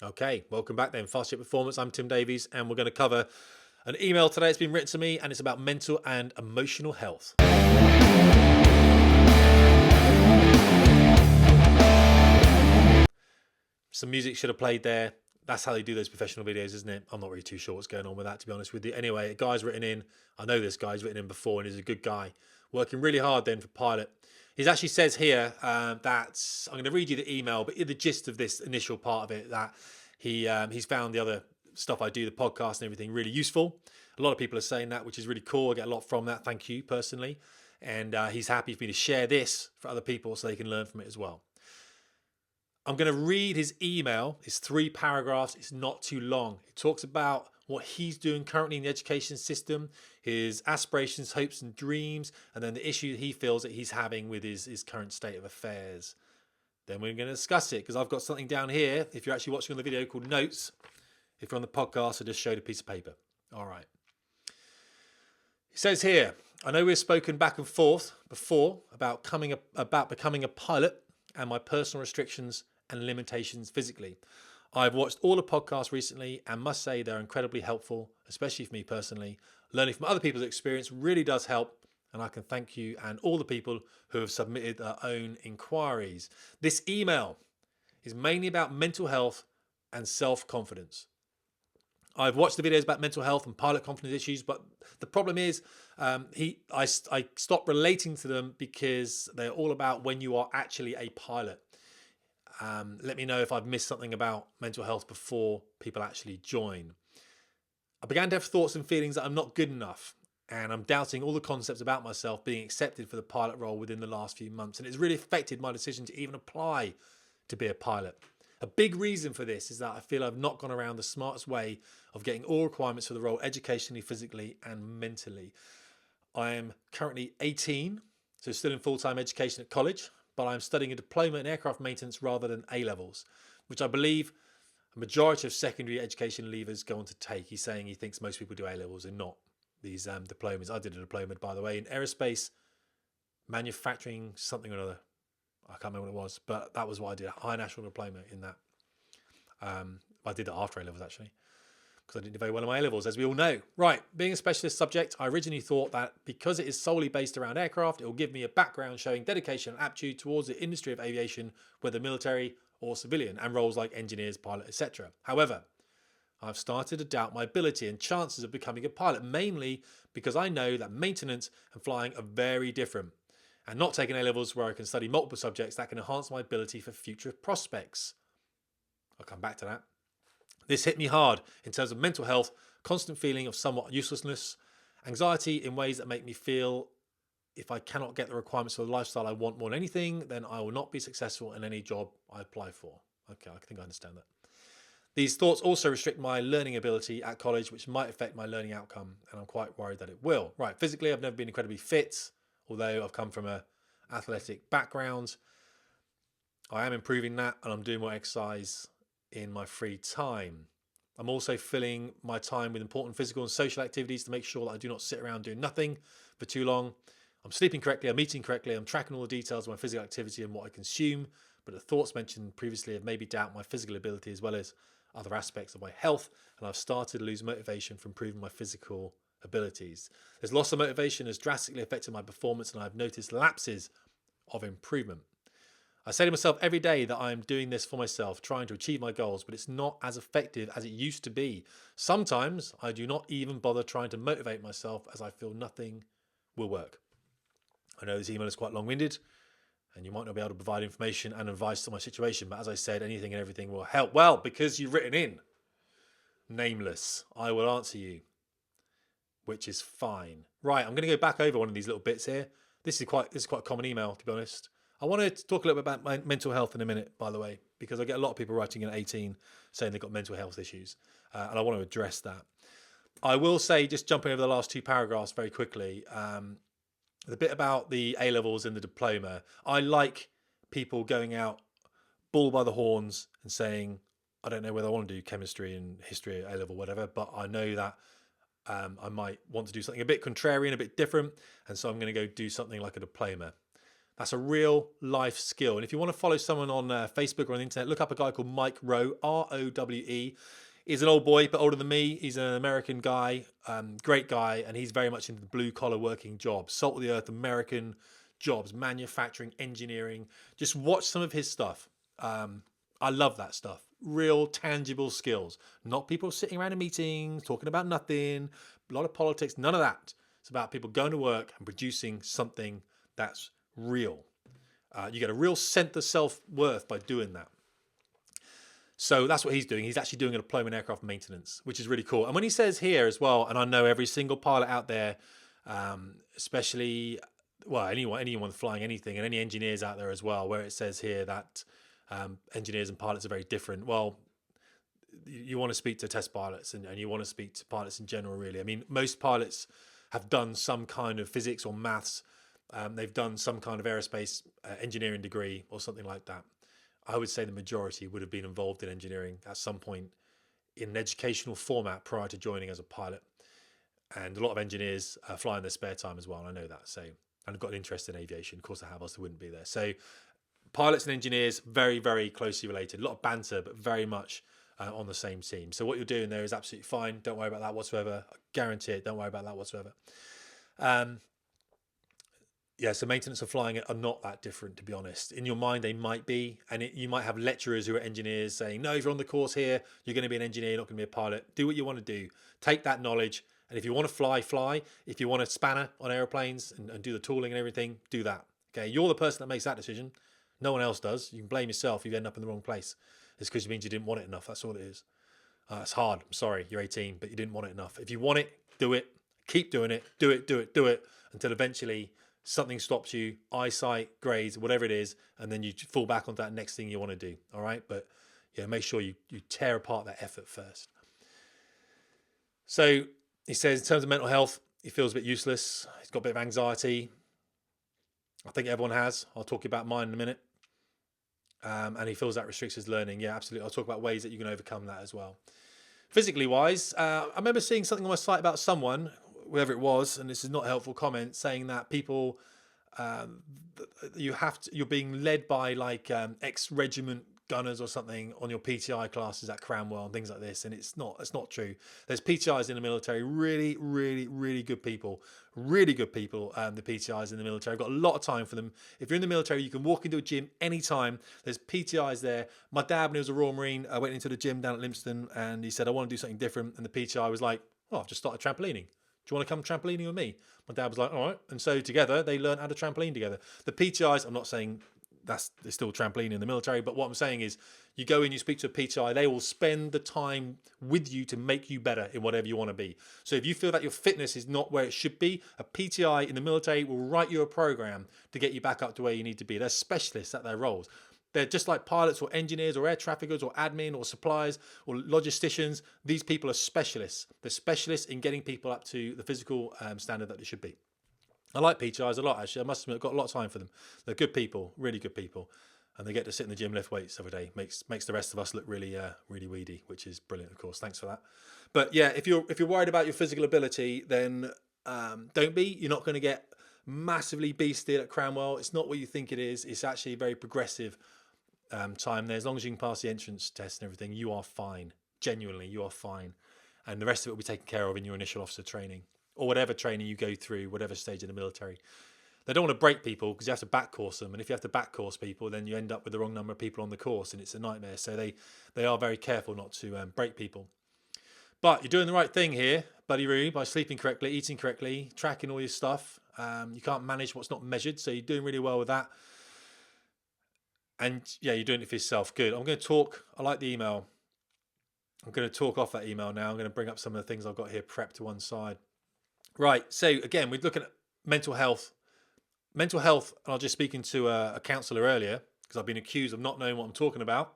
Okay, welcome back then. Fast Ship Performance. I'm Tim Davies, and we're going to cover an email today. It's been written to me, and it's about mental and emotional health. Some music should have played there. That's how they do those professional videos, isn't it? I'm not really too sure what's going on with that, to be honest with you. Anyway, a guy's written in. I know this guy's written in before, and he's a good guy, working really hard then for Pilot. He actually says here that I'm going to read you the email, but the gist of this initial part of it, that he's found the other stuff I do, the podcast and everything, really useful. A lot of people are saying that, which is really cool. I get a lot from that. Thank you personally. And he's happy for me to share this for other people so they can learn from it as well. I'm going to read his email. It's 3 paragraphs. It's not too long. It talks about what he's doing currently in the education system, his aspirations, hopes and dreams, and then the issue he feels that he's having with his current state of affairs. Then we're going to discuss it because I've got something down here, if you're actually watching on the video, called notes. If you're on the podcast, I just showed a piece of paper. All right. It says here, I know we've spoken back and forth before about becoming a pilot and my personal restrictions and limitations physically. I've watched all the podcasts recently and must say they're incredibly helpful, especially for me personally. Learning from other people's experience really does help, and I can thank you and all the people who have submitted their own inquiries. This email is mainly about mental health and self-confidence. I've watched the videos about mental health and pilot confidence issues, but the problem is I stopped relating to them because they're all about when you are actually a pilot. Let me know if I've missed something about mental health before people actually join. I began to have thoughts and feelings that I'm not good enough, and I'm doubting all the concepts about myself being accepted for the pilot role within the last few months, and it's really affected my decision to even apply to be a pilot. A big reason for this is that I feel I've not gone around the smartest way of getting all requirements for the role educationally, physically, and mentally. I am currently 18, so still in full-time education at college, but I'm studying a diploma in aircraft maintenance rather than A-levels, which I believe a majority of secondary education leavers go on to take. He's saying he thinks most people do A-levels and not these diplomas. I did a diploma, by the way, in aerospace manufacturing something or another. I can't remember what it was, but that was what I did, a high national diploma in that. I did that after A-levels, actually, because I didn't do very well in my A-levels, as we all know. Right, being a specialist subject, I originally thought that because it is solely based around aircraft, it will give me a background showing dedication and aptitude towards the industry of aviation, whether military or civilian, and roles like engineers, pilot, etc. However, I've started to doubt my ability and chances of becoming a pilot, mainly because I know that maintenance and flying are very different, and not taking A-levels where I can study multiple subjects that can enhance my ability for future prospects. I'll come back to that. This hit me hard in terms of mental health, constant feeling of somewhat uselessness, anxiety in ways that make me feel if I cannot get the requirements for the lifestyle I want more than anything, then I will not be successful in any job I apply for. Okay, I think I understand that. These thoughts also restrict my learning ability at college, which might affect my learning outcome, and I'm quite worried that it will. Right, physically, I've never been incredibly fit, although I've come from an athletic background. I am improving that, and I'm doing more exercise in my free time. I'm also filling my time with important physical and social activities to make sure that I do not sit around doing nothing for too long. I'm sleeping correctly, I'm eating correctly, I'm tracking all the details of my physical activity and what I consume, but the thoughts mentioned previously have made me doubt my physical ability as well as other aspects of my health, and I've started to lose motivation for improving my physical abilities. This loss of motivation has drastically affected my performance, and I've noticed lapses of improvement. I say to myself every day that I'm doing this for myself, trying to achieve my goals, but it's not as effective as it used to be. Sometimes I do not even bother trying to motivate myself as I feel nothing will work. I know this email is quite long-winded and you might not be able to provide information and advice to my situation, but as I said, anything and everything will help. Well, because you've written in, nameless, I will answer you, which is fine. Right, I'm going to go back over one of these little bits here. This is quite a common email, to be honest. I want to talk a little bit about my mental health in a minute, by the way, because I get a lot of people writing in at 18 saying they've got mental health issues, and I want to address that. I will say, just jumping over the last 2 paragraphs very quickly, the bit about the A-levels and the diploma, I like people going out bull by the horns and saying, I don't know whether I want to do chemistry and history at A-level, whatever, but I know that I might want to do something a bit contrarian, a bit different, and so I'm going to go do something like a diploma. That's a real life skill. And if you want to follow someone on Facebook or on the internet, look up a guy called Mike Rowe, Rowe. He's an old boy, but older than me. He's an American guy, great guy, and he's very much into the blue collar working jobs, salt of the earth, American jobs, manufacturing, engineering. Just watch some of his stuff. I love that stuff. Real tangible skills, not people sitting around in meetings talking about nothing, a lot of politics, none of that. It's about people going to work and producing something that's real. You get a real sense of self-worth by doing that. So that's what he's doing. He's actually doing a diploma in aircraft maintenance, which is really cool. And when he says here as well, and I know every single pilot out there, especially, well, anyone flying anything, and any engineers out there as well, where it says here that engineers and pilots are very different. Well, you want to speak to test pilots and you want to speak to pilots in general, really. I mean, most pilots have done some kind of physics or maths. They've done some kind of aerospace engineering degree or something like that. I would say the majority would have been involved in engineering at some point in an educational format prior to joining as a pilot. And a lot of engineers fly in their spare time as well. And I know that. So, and I've got an interest in aviation. Of course I have, else I wouldn't be there. So pilots and engineers, very, very closely related. A lot of banter, but very much on the same team. So what you're doing there is absolutely fine. Don't worry about that whatsoever. I guarantee it. Don't worry about that whatsoever. Yeah, so maintenance and flying are not that different, to be honest. In your mind, they might be. And you might have lecturers who are engineers saying, no, if you're on the course here, you're going to be an engineer, you're not going to be a pilot. Do what you want to do. Take that knowledge. And if you want to fly, fly. If you want to spanner on airplanes and do the tooling and everything, do that. Okay, you're the person that makes that decision. No one else does. You can blame yourself if you end up in the wrong place. It's because it means you didn't want it enough. That's all it is. It's hard. I'm sorry, you're 18, but you didn't want it enough. If you want it, do it. Keep doing it. Do it until eventually something stops you, eyesight, grades, whatever it is, and then you fall back onto that next thing you want to do. All right, but yeah, make sure you tear apart that effort first. So he says, in terms of mental health, he feels a bit useless. He's got a bit of anxiety. I think everyone has. I'll talk about mine in a minute. And he feels that restricts his learning. Yeah, absolutely. I'll talk about ways that you can overcome that as well. Physically wise, I remember seeing something on my site about someone, whoever it was, and this is not a helpful comment, saying that people, you're being led by like ex-regiment gunners or something on your PTI classes at Cranwell and things like this, and it's not true. There's PTIs in the military, really good people, the PTIs in the military. I've got a lot of time for them. If you're in the military, you can walk into a gym anytime. There's PTIs there. My dad, when he was a Royal Marine, I went into the gym down at Limston and he said, I want to do something different, and the PTI was like, oh, I've just started trampolining. Do you want to come trampolining with me? My dad was like, all right. And so together, they learned how to trampoline together. The PTIs, I'm not saying there's still trampoline in the military, but what I'm saying is you go in, you speak to a PTI, they will spend the time with you to make you better in whatever you want to be. So if you feel that your fitness is not where it should be, a PTI in the military will write you a program to get you back up to where you need to be. They're specialists at their roles. They're just like pilots or engineers or air traffickers or admin or suppliers or logisticians. These people are specialists. They're specialists in getting people up to the physical standard that they should be. I like PTIs a lot, actually. I must admit, I've got a lot of time for them. They're good people, really good people. And they get to sit in the gym, lift weights every day. Makes the rest of us look really weedy, which is brilliant, of course. Thanks for that. But yeah, if you're worried about your physical ability, then don't be. You're not going to get massively beasted at Cranwell. It's not what you think it is. It's actually very progressive time there. As long as you can pass the entrance test and everything, you are fine. Genuinely, you are fine. And the rest of it will be taken care of in your initial officer training or whatever training you go through, whatever stage in the military. They don't want to break people because you have to back course them. And if you have to back course people, then you end up with the wrong number of people on the course and it's a nightmare. So they are very careful not to break people. But you're doing the right thing here, Buddy Roo, by sleeping correctly, eating correctly, tracking all your stuff. You can't manage what's not measured. So you're doing really well with that. And yeah, you're doing it for yourself. Good. I'm going to talk. I like the email. I'm going to talk off that email now. I'm going to bring up some of the things I've got here prepped to one side. Right. So again, we're looking at mental health. Mental health, and I was just speaking to a counsellor earlier because I've been accused of not knowing what I'm talking about.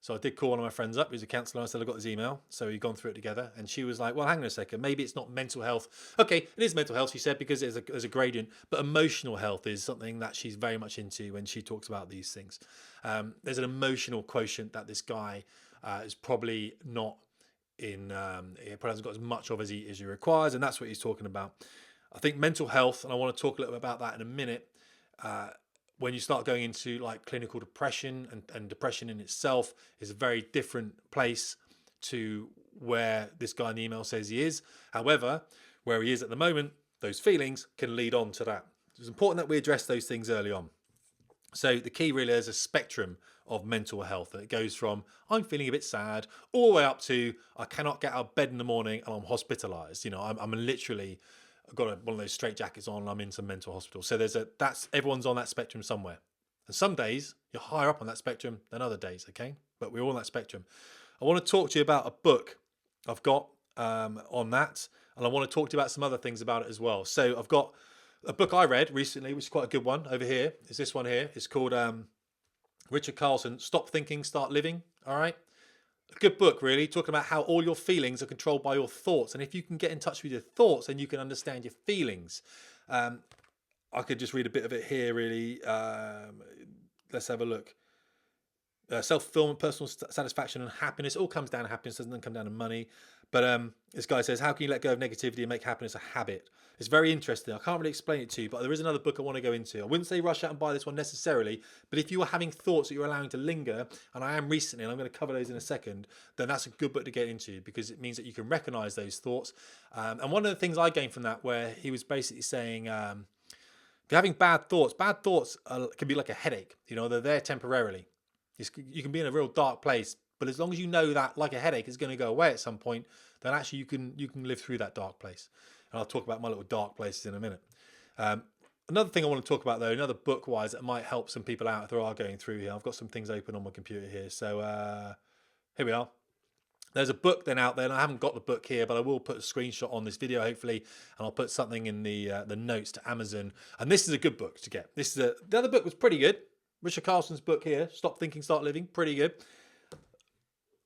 So I did call one of my friends up who's a counsellor. I said, I got his email. So we've gone through it together. And she was like, well, hang on a second. Maybe it's not mental health. Okay, it is mental health, she said, because there's a gradient. But emotional health is something that she's very much into when she talks about these things. There's an emotional quotient that this guy is probably not in, he probably hasn't got as much of as he requires. And that's what he's talking about. I think mental health, and I want to talk a little bit about that in a minute. when you start going into like clinical depression, and depression in itself is a very different place to where this guy in the email says he is. However, where he is at the moment, those feelings can lead on to that. It's important that we address those things early on. So the key really is a spectrum of mental health. And it goes from I'm feeling a bit sad all the way up to I cannot get out of bed in the morning and I'm hospitalized. I'm literally I've got one of those straight jackets on and I'm in some mental hospital. So that's everyone's on that spectrum somewhere. And some days you're higher up on that spectrum than other days, okay? But we're all on that spectrum. I want to talk to you about a book I've got on that. And I want to talk to you about some other things about it as well. So I've got a book I read recently, which is quite a good one over here. Is this one here. It's called Richard Carlson, Stop Thinking, Start Living. All right. A good book, really, talking about how all your feelings are controlled by your thoughts. And if you can get in touch with your thoughts, then you can understand your feelings. I could just read a bit of it here, really. Let's have a look. Self-fulfillment, personal satisfaction and happiness. It all comes down to happiness, doesn't come down to money. But this guy says, how can you let go of negativity and make happiness a habit? It's very interesting. I can't really explain it to you, but there is another book I want to go into. I wouldn't say rush out and buy this one necessarily, but if you are having thoughts that you're allowing to linger, and I am recently, and I'm going to cover those in a second, then that's a good book to get into because it means that you can recognize those thoughts. And one of the things I gained from that, where he was basically saying, if you're having bad thoughts can be like a headache. They're there temporarily. You can be in a real dark place, but as long as you know that, like a headache, is going to go away at some point, then actually you can live through that dark place. And I'll talk about my little dark places in a minute. Another thing I want to talk about, though, another book-wise that might help some people out if they are going through here. I've got some things open on my computer here. So here we are. There's a book then out there, and I haven't got the book here, but I will put a screenshot on this video, hopefully, and I'll put something in the notes to Amazon. And this is a good book to get. The other book was pretty good. Richard Carlson's book here, Stop Thinking, Start Living, pretty good.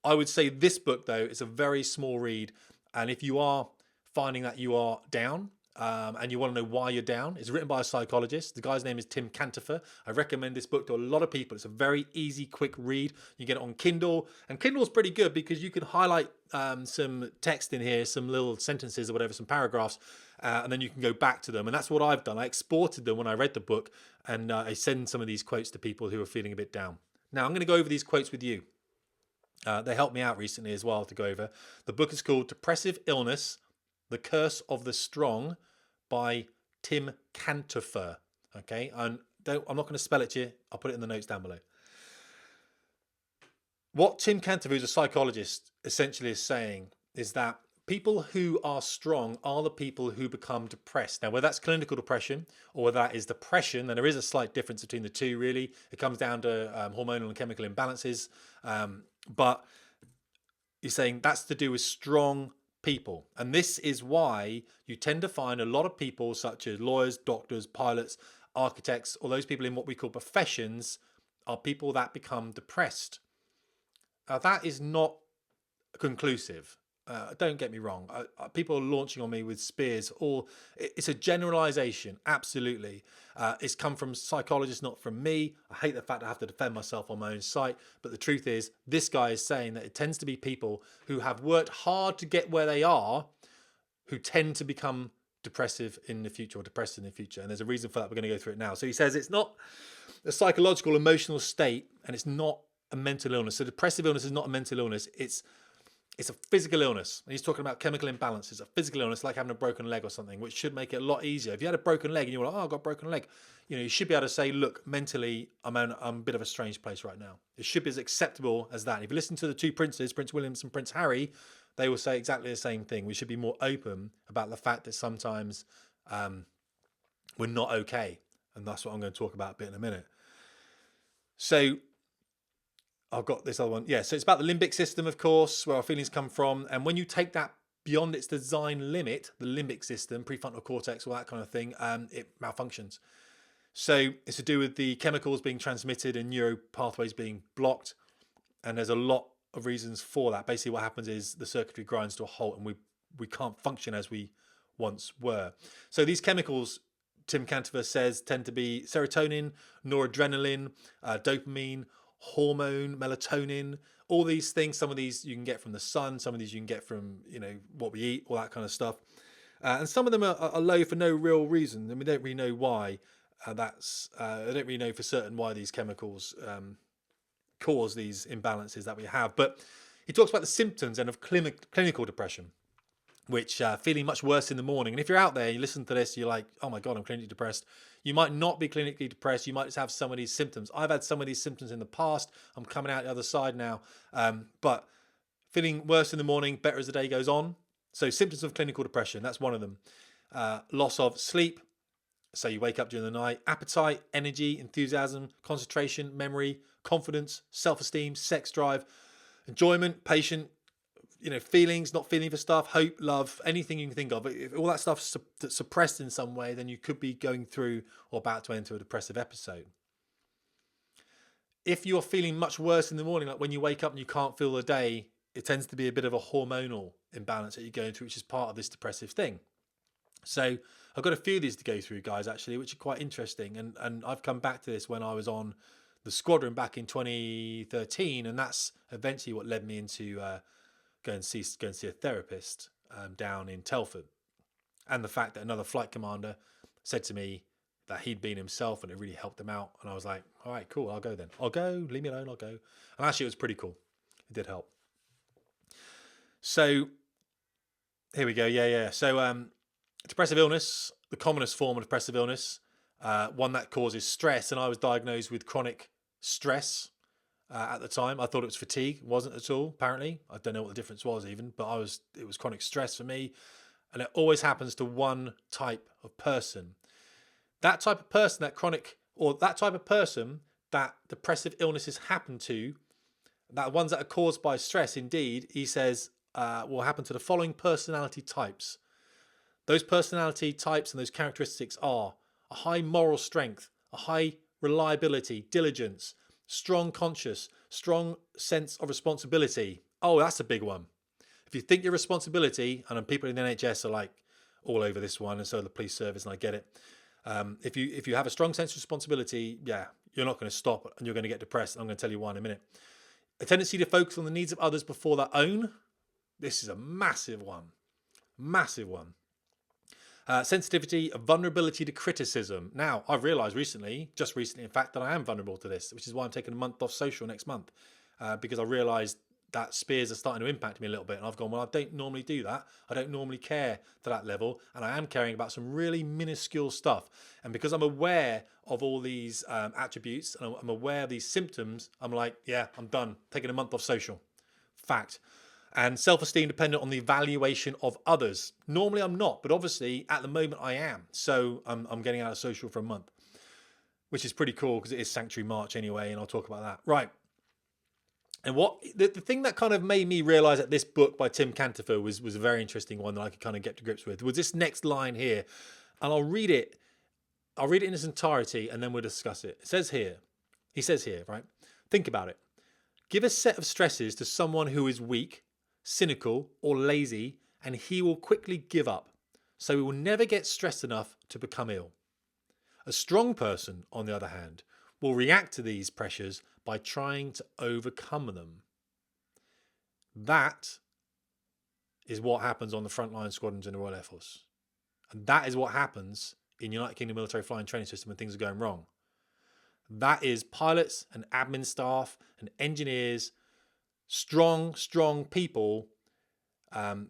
I would say this book, though, is a very small read. And if you are finding that you are down and you want to know why you're down, it's written by a psychologist. The guy's name is Cantopher. I recommend this book to a lot of people. It's a very easy, quick read. You get it on Kindle. And Kindle's pretty good because you can highlight some text in here, some little sentences or whatever, some paragraphs, and then you can go back to them. And that's what I've done. I exported them when I read the book, and I send some of these quotes to people who are feeling a bit down. Now, I'm going to go over these quotes with you. They helped me out recently as well to go over. The book is called Depressive Illness, The Curse of the Strong by Cantopher. Okay, and I'm not going to spell it to you. I'll put it in the notes down below. What Cantopher, who's a psychologist, essentially is saying is that people who are strong are the people who become depressed. Now, whether that's clinical depression or whether that is depression, then there is a slight difference between the two, really. It comes down to hormonal and chemical imbalances. But you're saying that's to do with strong people. And this is why you tend to find a lot of people such as lawyers, doctors, pilots, architects, or those people in what we call professions are people that become depressed. Now, that is not conclusive. Don't get me wrong. People are launching on me with spears. It's a generalization, absolutely. It's come from psychologists, not from me. I hate the fact I have to defend myself on my own site. But the truth is, this guy is saying that it tends to be people who have worked hard to get where they are, who tend to become depressive in the future or depressed in the future. And there's a reason for that. We're going to go through it now. So he says it's not a psychological, emotional state, and it's not a mental illness. So depressive illness is not a mental illness. It's a physical illness. And he's talking about chemical imbalances. A physical illness like having a broken leg or something, which should make it a lot easier. If you had a broken leg and you were like, oh, I've got a broken leg, you should be able to say, look, mentally, I'm a bit of a strange place right now. It should be as acceptable as that. If you listen to the two princes, Prince William and Prince Harry, they will say exactly the same thing. We should be more open about the fact that sometimes we're not okay. And that's what I'm going to talk about a bit in a minute. So I've got this other one. Yeah, so it's about the limbic system, of course, where our feelings come from. And when you take that beyond its design limit, the limbic system, prefrontal cortex, all that kind of thing, it malfunctions. So it's to do with the chemicals being transmitted and neuro pathways being blocked. And there's a lot of reasons for that. Basically, what happens is the circuitry grinds to a halt and we can't function as we once were. So these chemicals, Cantopher says, tend to be serotonin, noradrenaline, dopamine, hormone, melatonin, all these things. Some of these you can get from the sun, some of these you can get from what we eat, all that kind of stuff, and some of them are low for no real reason, and we don't really know why. I don't really know for certain why these chemicals cause these imbalances that we have. But he talks about the symptoms and of clinical depression, which feeling much worse in the morning. And if you're out there, you listen to this, you're like, oh my God, I'm clinically depressed. You might not be clinically depressed. You might just have some of these symptoms. I've had some of these symptoms in the past. I'm coming out the other side now. But feeling worse in the morning, better as the day goes on. So symptoms of clinical depression, that's one of them. Loss of sleep. So you wake up during the night. Appetite, energy, enthusiasm, concentration, memory, confidence, self-esteem, sex drive, enjoyment, patience, feelings, not feeling for stuff, hope, love, anything you can think of. If all that stuff's suppressed in some way, then you could be going through or about to enter a depressive episode. If you're feeling much worse in the morning, like when you wake up and you can't feel the day, it tends to be a bit of a hormonal imbalance that you're going through, which is part of this depressive thing. So I've got a few of these to go through, guys, actually, which are quite interesting. And I've come back to this when I was on the squadron back in 2013, and that's eventually what led me into go and see a therapist down in Telford. And the fact that another flight commander said to me that he'd been himself and it really helped him out. And I was like, all right, cool, I'll go then. I'll go, leave me alone, I'll go. And actually it was pretty cool. It did help. So here we go. Yeah. So depressive illness, the commonest form of depressive illness, one that causes stress. And I was diagnosed with chronic stress. At the time, I thought it was fatigue. It wasn't at all, apparently. I don't know what the difference was even, but it was chronic stress for me. And it always happens to one type of person. That type of person, that depressive illnesses happen to, that ones that are caused by stress, indeed, he says, will happen to the following personality types. Those personality types and those characteristics are a high moral strength, a high reliability, diligence, strong conscience, strong sense of responsibility. Oh, that's a big one. If you think your responsibility, and people in the NHS are like all over this one, and so the police service, and I get it. If you have a strong sense of responsibility, yeah, you're not going to stop and you're going to get depressed. I'm going to tell you why in a minute. A tendency to focus on the needs of others before their own. This is a massive one. Massive one. Sensitivity, vulnerability to criticism. Now, I've realised just recently, in fact, that I am vulnerable to this, which is why I'm taking a month off social next month, because I realised that spears are starting to impact me a little bit. And I've gone, well, I don't normally do that. I don't normally care to that level. And I am caring about some really minuscule stuff. And because I'm aware of all these attributes, and I'm aware of these symptoms, I'm like, yeah, I'm done. Taking a month off social. Fact. And self-esteem dependent on the evaluation of others. Normally I'm not, but obviously at the moment I am. So I'm getting out of social for a month, which is pretty cool because it is Sanctuary March anyway, and I'll talk about that. Right. And what the thing that kind of made me realise that this book by Tim Cantopher was a very interesting one that I could kind of get to grips with was this next line here. And I'll read it in its entirety and then we'll discuss it. He says here, right? Think about it. Give a set of stresses to someone who is weak, cynical, or lazy, and he will quickly give up. So he will never get stressed enough to become ill. A strong person, on the other hand, will react to these pressures by trying to overcome them. That is what happens on the frontline squadrons in the Royal Air Force. And that is what happens in United Kingdom military flying training system when things are going wrong. That is pilots and admin staff and engineers, strong people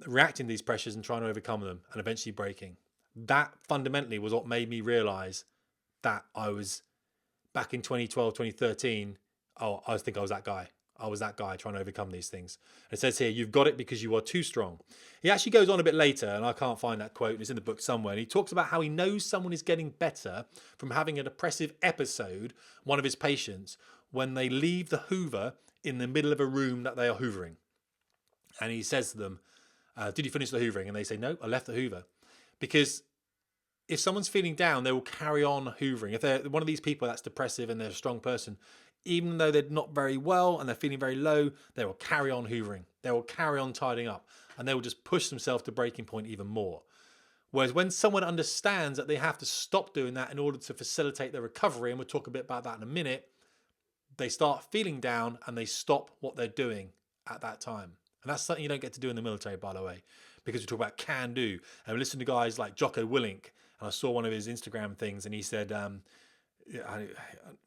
reacting to these pressures and trying to overcome them and eventually breaking. That fundamentally was what made me realise that I was, back in 2012, 2013, I think I was that guy. I was that guy trying to overcome these things. And it says here, you've got it because you are too strong. He actually goes on a bit later, and I can't find that quote. It's in the book somewhere. And he talks about how he knows someone is getting better from having a depressive episode, one of his patients, when they leave the Hoover in the middle of a room that they are hoovering. And he says to them, did you finish the hoovering? And they say, no, I left the Hoover. Because if someone's feeling down, they will carry on hoovering. If they're one of these people that's depressive and they're a strong person, even though they're not very well and they're feeling very low, they will carry on hoovering. They will carry on tidying up. And they will just push themselves to breaking point even more. Whereas when someone understands that they have to stop doing that in order to facilitate their recovery, and we'll talk a bit about that in a minute, they start feeling down and they stop what they're doing at that time. And that's something you don't get to do in the military, by the way, because we talk about can do. And we listen to guys like Jocko Willink, and I saw one of his Instagram things, and he said,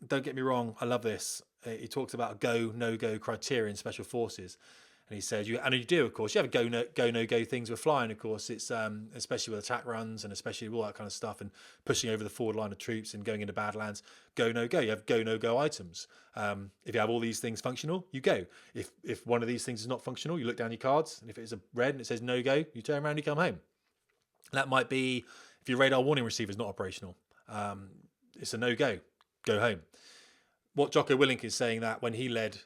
don't get me wrong, I love this. He talks about a go, no-go criteria in special forces. And he says, you do, of course. You have no-go things with flying, of course. It's especially with attack runs and especially all that kind of stuff and pushing over the forward line of troops and going into Badlands. Go, no-go. You have go, no-go items. If you have all these things functional, you go. If one of these things is not functional, you look down your cards. And if it's a red and it says no-go, you turn around and you come home. That might be if your radar warning receiver is not operational. It's a no-go. Go home. What Jocko Willink is saying that when he led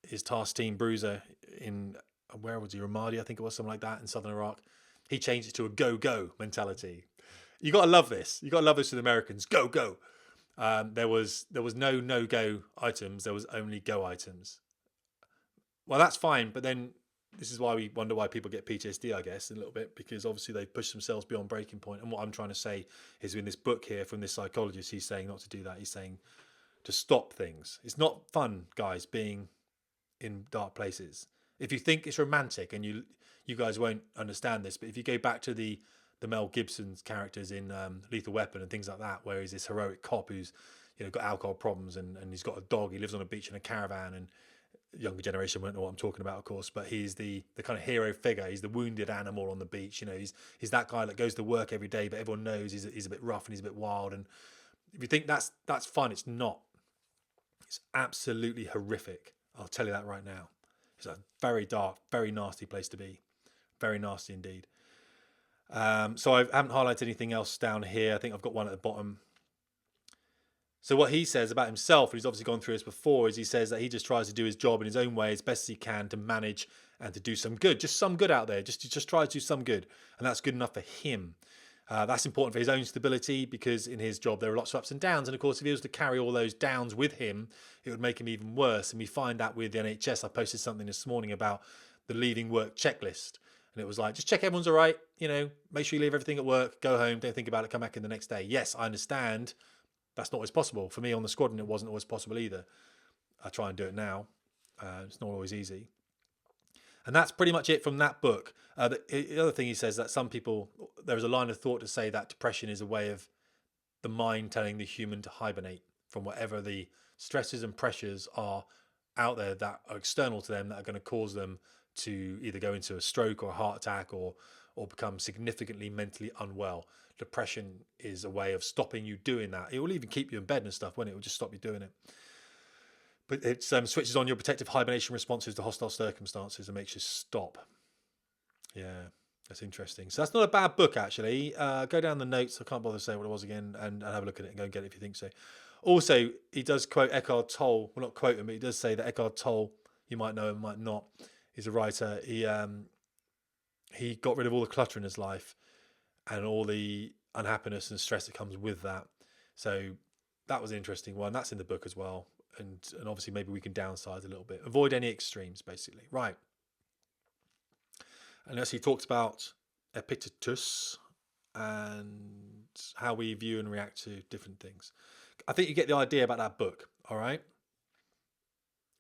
his task team Bruiser in, where was he, Ramadi, I think it was, something like that, in southern Iraq, he changed it to a go mentality. You got to love this. You got to love this with Americans. Go. There was no go items. There was only go items. Well, that's fine, but then this is why we wonder why people get PTSD, I guess, a little bit, because obviously they've pushed themselves beyond breaking point. And what I'm trying to say is, in this book here from this psychologist, he's saying not to do that. He's saying to stop things. It's not fun, guys, being in dark places. If you think it's romantic, and you guys won't understand this, but if you go back to the Mel Gibson's characters in Lethal Weapon and things like that, where he's this heroic cop who's got alcohol problems and he's got a dog, he lives on a beach in a caravan, and younger generation won't know what I'm talking about, of course, but he's the kind of hero figure. He's the wounded animal on the beach. He's that guy that goes to work every day, but everyone knows he's a bit rough and he's a bit wild. And if you think that's fun, it's not. It's absolutely horrific. I'll tell you that right now. It's a very dark, very nasty place to be. Very nasty indeed. So I haven't highlighted anything else down here. I think I've got one at the bottom. So what he says about himself, and he's obviously gone through this before, is he says that he just tries to do his job in his own way as best as he can to manage and to do some good. Just some good out there. Just try to do some good. And that's good enough for him. That's important for his own stability, because in his job there are lots of ups and downs. And of course, if he was to carry all those downs with him, it would make him even worse. And we find that with the NHS. I posted something this morning about the leaving work checklist. And it was like, just check everyone's all right. Make sure you leave everything at work, go home, don't think about it, come back in the next day. Yes, I understand. That's not always possible. For me on the squadron, it wasn't always possible either. I try and do it now. It's not always easy. And that's pretty much it from that book. The other thing he says, that some people, there's a line of thought to say that depression is a way of the mind telling the human to hibernate from whatever the stresses and pressures are out there that are external to them, that are going to cause them to either go into a stroke or a heart attack or become significantly mentally unwell. Depression is a way of stopping you doing that. It will even keep you in bed and stuff, when it will just stop you doing it. But it switches on your protective hibernation responses to hostile circumstances and makes you stop. Yeah, that's interesting. So that's not a bad book, actually. Go down the notes. I can't bother to say what it was again, and have a look at it and go and get it if you think so. Also, he does quote Eckhart Tolle. Well, not quote him, but he does say that Eckhart Tolle, you might know him, might not, he's a writer. He got rid of all the clutter in his life and all the unhappiness and stress that comes with that. So that was an interesting one. That's in the book as well. And obviously maybe we can downsize a little bit. Avoid any extremes, basically. Right. And as he talks about Epictetus and how we view and react to different things. I think you get the idea about that book, all right?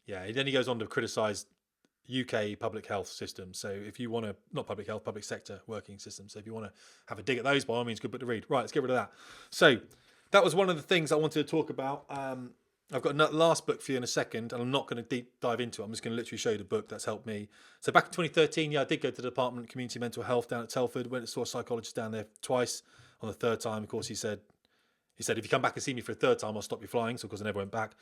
Yeah, then he goes on to criticise UK public health system. So if you want to, not public health, public sector working systems. So if you want to have a dig at those, by all means, good book to read. Right, let's get rid of that. So that was one of the things I wanted to talk about. I've got a last book for you in a second, and I'm not going to deep dive into it. I'm just going to literally show you the book that's helped me. So back in 2013, I did go to the Department of Community Mental Health down at Telford. Went and saw a psychologist down there twice. On the third time, of course, he said, if you come back and see me for a third time, I'll stop you flying. So of course, I never went back.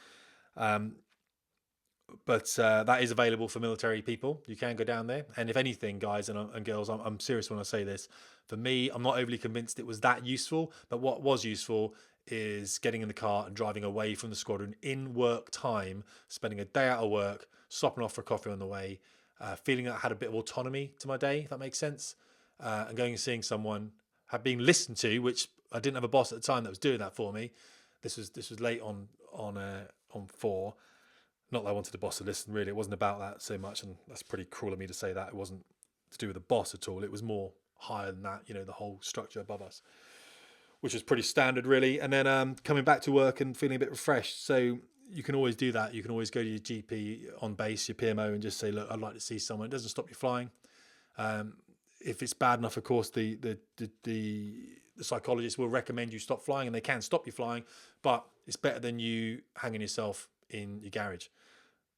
But that is available for military people. You can go down there. And if anything, guys and girls, I'm serious when I say this. For me, I'm not overly convinced it was that useful. But what was useful is getting in the car and driving away from the squadron in work time, spending a day out of work, stopping off for coffee on the way, feeling that I had a bit of autonomy to my day, if that makes sense, and going and seeing someone, have been listened to, which I didn't have a boss at the time that was doing that for me. This was late on 4. Not that I wanted the boss to listen, really. It wasn't about that so much, and that's pretty cruel of me to say that. It wasn't to do with the boss at all. It was more higher than that, the whole structure above us, which was pretty standard, really. And then coming back to work and feeling a bit refreshed. So you can always do that. You can always go to your GP on base, your PMO, and just say, look, I'd like to see someone. It doesn't stop you flying. If it's bad enough, of course, the the psychologist will recommend you stop flying, and they can stop you flying, but it's better than you hanging yourself in your garage.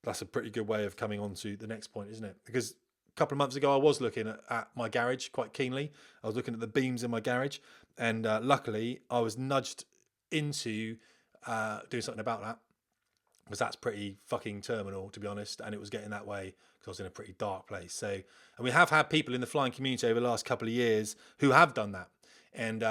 That's a pretty good way of coming on to the next point, isn't it? Because a couple of months ago, I was looking at my garage quite keenly. I was looking at the beams in my garage, and luckily I was nudged into doing something about that, because that's pretty fucking terminal, to be honest, and it was getting that way because I was in a pretty dark place. So, and we have had people in the flying community over the last couple of years who have done that, and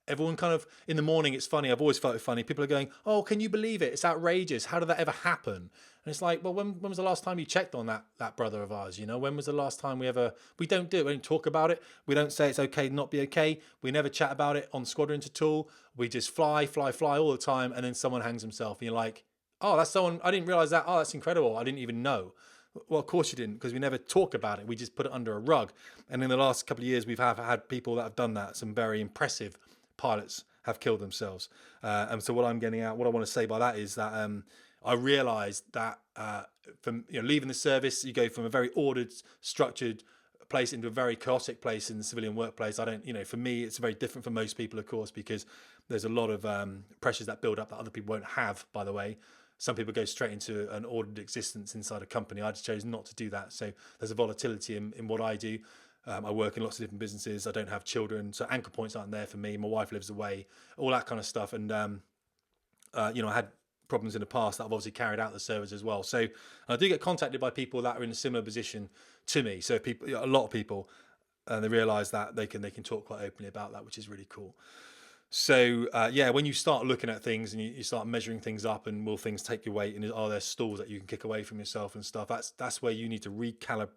everyone kind of, in the morning, it's funny, I've always felt it funny, people are going, oh, can you believe it? It's outrageous. How did that ever happen? And it's like, well, when was the last time you checked on that brother of ours? You know, when was the last time we don't do it, we don't talk about it, we don't say it's okay to not be okay, we never chat about it on squadrons at all, we just fly all the time, and then someone hangs himself, and you're like, oh, that's someone, I didn't realize that, oh, that's incredible, I didn't even know. Well, of course you didn't, because we never talk about it, we just put it under a rug. And in the last couple of years, we've had people that have done that. Some very impressive pilots have killed themselves. And so what I'm getting at, what I want to say by that is that I realized that from leaving the service, you go from a very ordered, structured place into a very chaotic place in the civilian workplace. I don't, for me, it's very different for most people, of course, because there's a lot of pressures that build up that other people won't have, by the way. Some people go straight into an ordered existence inside a company. I just chose not to do that. So there's a volatility in what I do. I work in lots of different businesses. I don't have children, so anchor points aren't there for me. My wife lives away, all that kind of stuff. And, I had problems in the past that I've obviously carried out the service as well. So I do get contacted by people that are in a similar position to me. So a lot of people, and they realise that they can talk quite openly about that, which is really cool. So when you start looking at things and you start measuring things up, and will things take your weight, and are there stalls that you can kick away from yourself and stuff, that's where you need to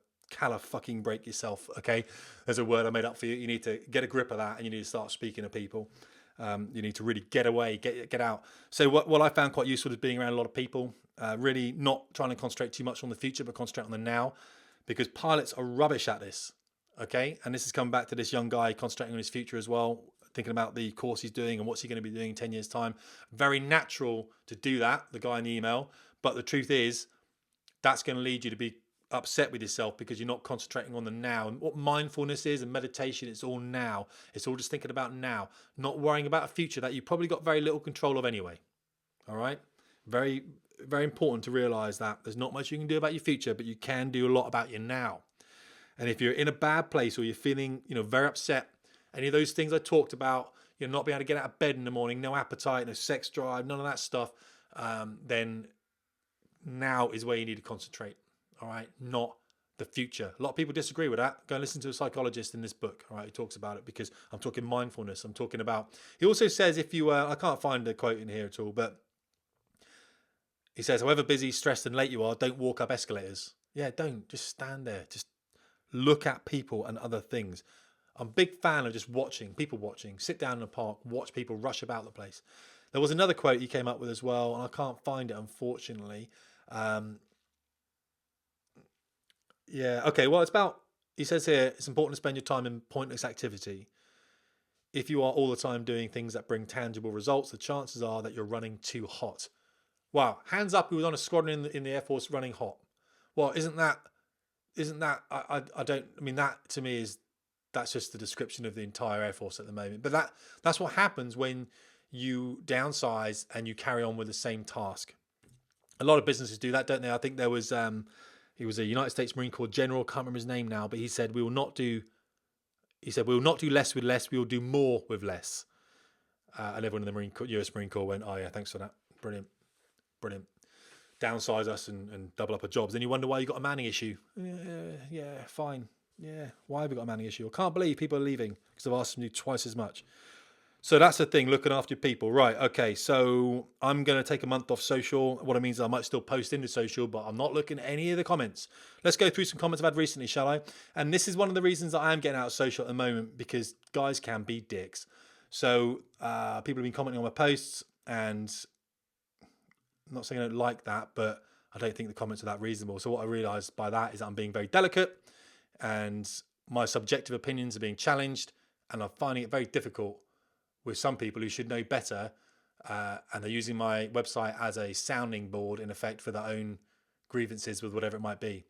fucking break yourself. Okay, there's a word I made up for you. You need to get a grip of that, and you need to start speaking to people. You need to really get away, get out. So what I found quite useful is being around a lot of people, really not trying to concentrate too much on the future, but concentrate on the now, because pilots are rubbish at this. Okay, and this has come back to this young guy concentrating on his future as well, thinking about the course he's doing and what's he going to be doing in 10 years time. Very natural to do that, the guy in the email, but the truth is that's going to lead you to be upset with yourself because you're not concentrating on the now. And what mindfulness is and meditation, it's all now. It's all just thinking about now, not worrying about a future that you probably got very little control of anyway. All right, very, very important to realize that there's not much you can do about your future, but you can do a lot about your now. And if you're in a bad place, or you're feeling, very upset, any of those things I talked about, you're not being able to get out of bed in the morning, no appetite, no sex drive, none of that stuff, then now is where you need to concentrate. All right, not the future. A lot of people disagree with that. Go and listen to a psychologist in this book. All right, he talks about it, because I'm talking mindfulness. I'm talking about, he also says, if you, I can't find the quote in here at all, but he says, however busy, stressed and late you are, don't walk up escalators. Yeah, don't. Just stand there. Just look at people and other things. I'm a big fan of just people watching. Sit down in a park, watch people rush about the place. There was another quote he came up with as well, and I can't find it, unfortunately. He says here, it's important to spend your time in pointless activity. If you are all the time doing things that bring tangible results, the chances are that you're running too hot. Wow, hands up who was on a squadron in the Air Force running hot. Well, that to me that's just the description of the entire Air Force at the moment. But that's what happens when you downsize and you carry on with the same task. A lot of businesses do that, don't they? I think there was he was a United States Marine Corps general, can't remember his name now, but he said we will not do less with less, we will do more with less. And everyone in the US Marine Corps went, oh yeah, thanks for that. Brilliant. Downsize us and double up our jobs. Then you wonder why you got a manning issue. Yeah, fine. Yeah, why have we got a manning issue? I can't believe people are leaving because I've asked them to do twice as much. So that's the thing, looking after your people. Right, okay, so I'm going to take a month off social. What it means is I might still post into social, but I'm not looking at any of the comments. Let's go through some comments I've had recently, shall I? And this is one of the reasons that I am getting out of social at the moment, because guys can be dicks. So people have been commenting on my posts, and I'm not saying I don't like that, but I don't think the comments are that reasonable. So what I realised by that is that I'm being very delicate, and my subjective opinions are being challenged, and I'm finding it very difficult with some people who should know better, and they're using my website as a sounding board, in effect, for their own grievances with whatever it might be.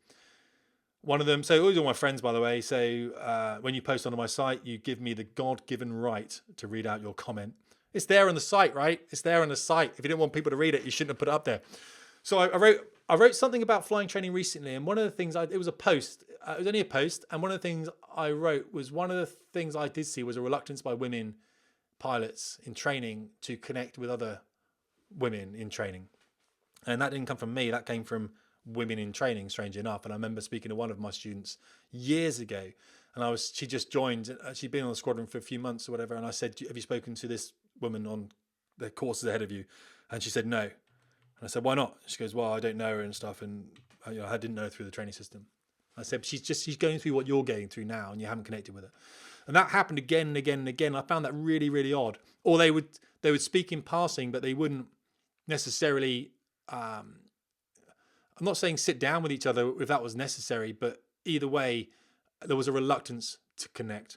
One of them, so all my friends, by the way, so when you post onto my site, you give me the God-given right to read out your comment. It's there on the site, right? It's there on the site. If you didn't want people to read it, you shouldn't have put it up there. So I wrote something about flying training recently, and one of the things it was a post. It was only a post, and one of the things I wrote was one of the things I did see was a reluctance by women pilots in training to connect with other women in training, and that didn't come from me. That came from women in training, strangely enough. And I remember speaking to one of my students years ago, and she just joined. She'd been on the squadron for a few months or whatever, and I said, "Have you spoken to this woman on the courses ahead of you?" And she said no. And I said, "Why not?" She goes, "Well, I don't know her and stuff, and I didn't know her through the training system." I said, she's going through what you're going through now, and you haven't connected with her. And that happened again and again and again. I found that really, really odd. Or they would speak in passing, but they wouldn't necessarily. I'm not saying sit down with each other if that was necessary, but either way, there was a reluctance to connect.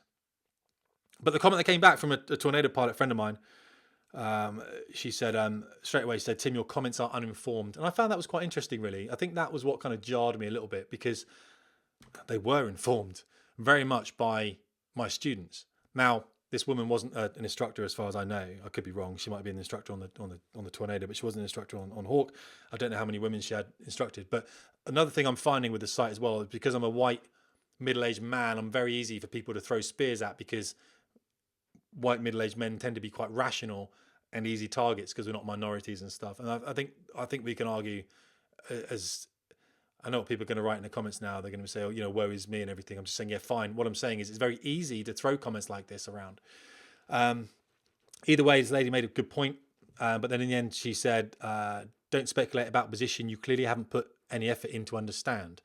But the comment that came back from a tornado pilot friend of mine, she said straight away, said, "Tim, your comments are uninformed." And I found that was quite interesting, really. I think that was what kind of jarred me a little bit, because they were informed very much by my students. Now, this woman wasn't an instructor, as far as I know. I could be wrong. She might be an instructor on the Tornado, but she wasn't an instructor on Hawk. I don't know how many women she had instructed. But another thing I'm finding with the site as well is, because I'm a white middle-aged man, I'm very easy for people to throw spears at, because white middle-aged men tend to be quite rational and easy targets because we're not minorities and stuff. And I think we can argue, as I know what people are going to write in the comments now. They're going to say, "Oh, woe is me" and everything. I'm just saying, yeah, fine. What I'm saying is, it's very easy to throw comments like this around. Either way, this lady made a good point. But then in the end, she said, "Don't speculate about position you clearly haven't put any effort in to understand."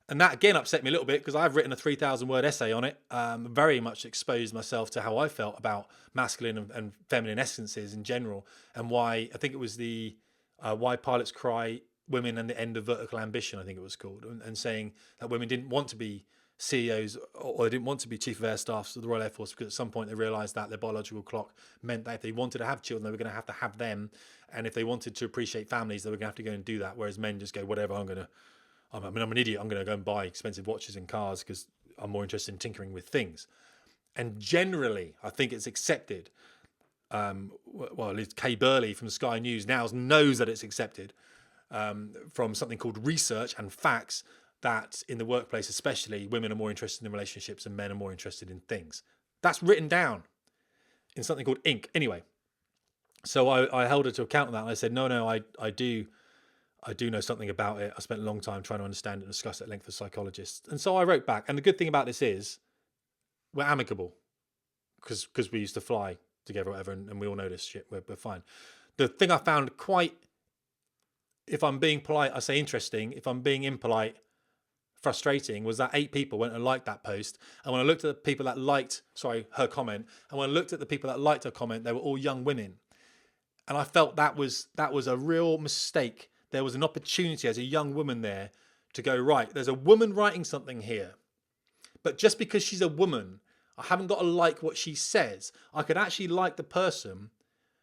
And that again upset me a little bit, because I've written a 3,000 word essay on it, very much exposed myself to how I felt about masculine and feminine essences in general, and why I think it was the Why Pilots Cry Women and the End of Vertical Ambition, I think it was called, and saying that women didn't want to be CEOs, or they didn't want to be Chief of Air Staffs of the Royal Air Force, because at some point they realised that their biological clock meant that if they wanted to have children, they were going to have them, and if they wanted to appreciate families, they were going to have to go and do that, whereas men just go, whatever, I'm an idiot, I'm going to go and buy expensive watches and cars because I'm more interested in tinkering with things. And generally, I think it's accepted. Well, at least Kay Burley from Sky News now knows that it's accepted from something called research and facts, that in the workplace especially, women are more interested in relationships and men are more interested in things. That's written down in something called Inc. Anyway, so I held her to account on that, and I said, no, I do know something about it. I spent a long time trying to understand it and discuss it at length with psychologists. And so I wrote back. And the good thing about this is we're amicable, because we used to fly together or whatever, and we all know this shit. We're fine. The thing I found quite, if I'm being polite, I say interesting. If I'm being impolite, frustrating, was that 8 people went and liked that post. And when I looked at the people that liked, her comment, and when I looked at the people that liked her comment, they were all young women. And I felt that was a real mistake. There was an opportunity as a young woman there to go, right, there's a woman writing something here. But just because she's a woman, I haven't got to like what she says. I could actually like the person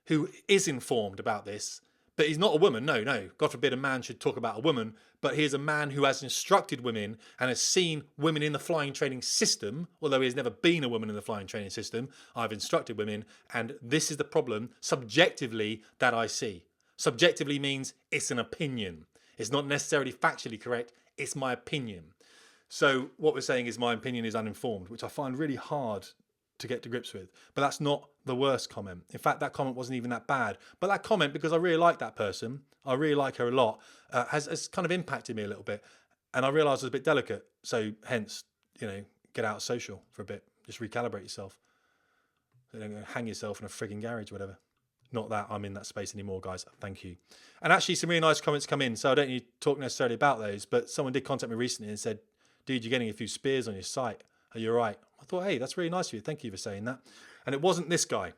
who is informed about this, but he's not a woman. No. God forbid a man should talk about a woman, but he's a man who has instructed women and has seen women in the flying training system, although he has never been a woman in the flying training system. I've instructed women, and this is the problem subjectively that I see. Subjectively means it's an opinion. It's not necessarily factually correct. It's my opinion. So what we're saying is my opinion is uninformed, which I find really hard to get to grips with. But that's not the worst comment. In fact, that comment wasn't even that bad. But that comment, because I really like that person, I really like her a lot, has kind of impacted me a little bit. And I realised I was a bit delicate. So hence, get out of social for a bit. Just recalibrate yourself. Hang yourself in a frigging garage or whatever. Not that I'm in that space anymore, guys. Thank you. And actually, some really nice comments come in, so I don't need to talk necessarily about those. But someone did contact me recently and said, "Dude, you're getting a few spears on your site. Are you all right?" I thought, hey, that's really nice of you. Thank you for saying that. And it wasn't this guy.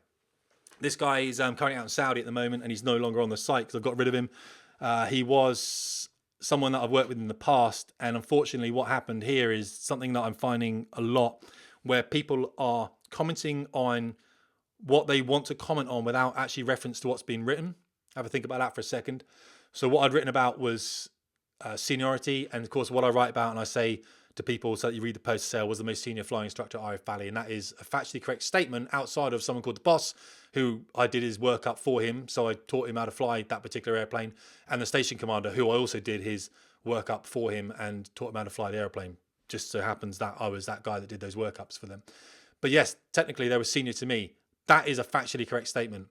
This guy is currently out in Saudi at the moment, and he's no longer on the site because I've got rid of him. He was someone that I've worked with in the past. And unfortunately, what happened here is something that I'm finding a lot, where people are commenting on what they want to comment on without actually reference to what's been written. Have a think about that for a second. So what I'd written about was seniority, and of course what I write about, and I say to people so that you read the post to say I was the most senior flying instructor at RF Valley. And that is a factually correct statement outside of someone called the boss, who I did his workup for him. So I taught him how to fly that particular airplane. And the station commander, who I also did his workup for him and taught him how to fly the airplane. Just so happens that I was that guy that did those workups for them. But yes, technically they were senior to me. That is a factually correct statement.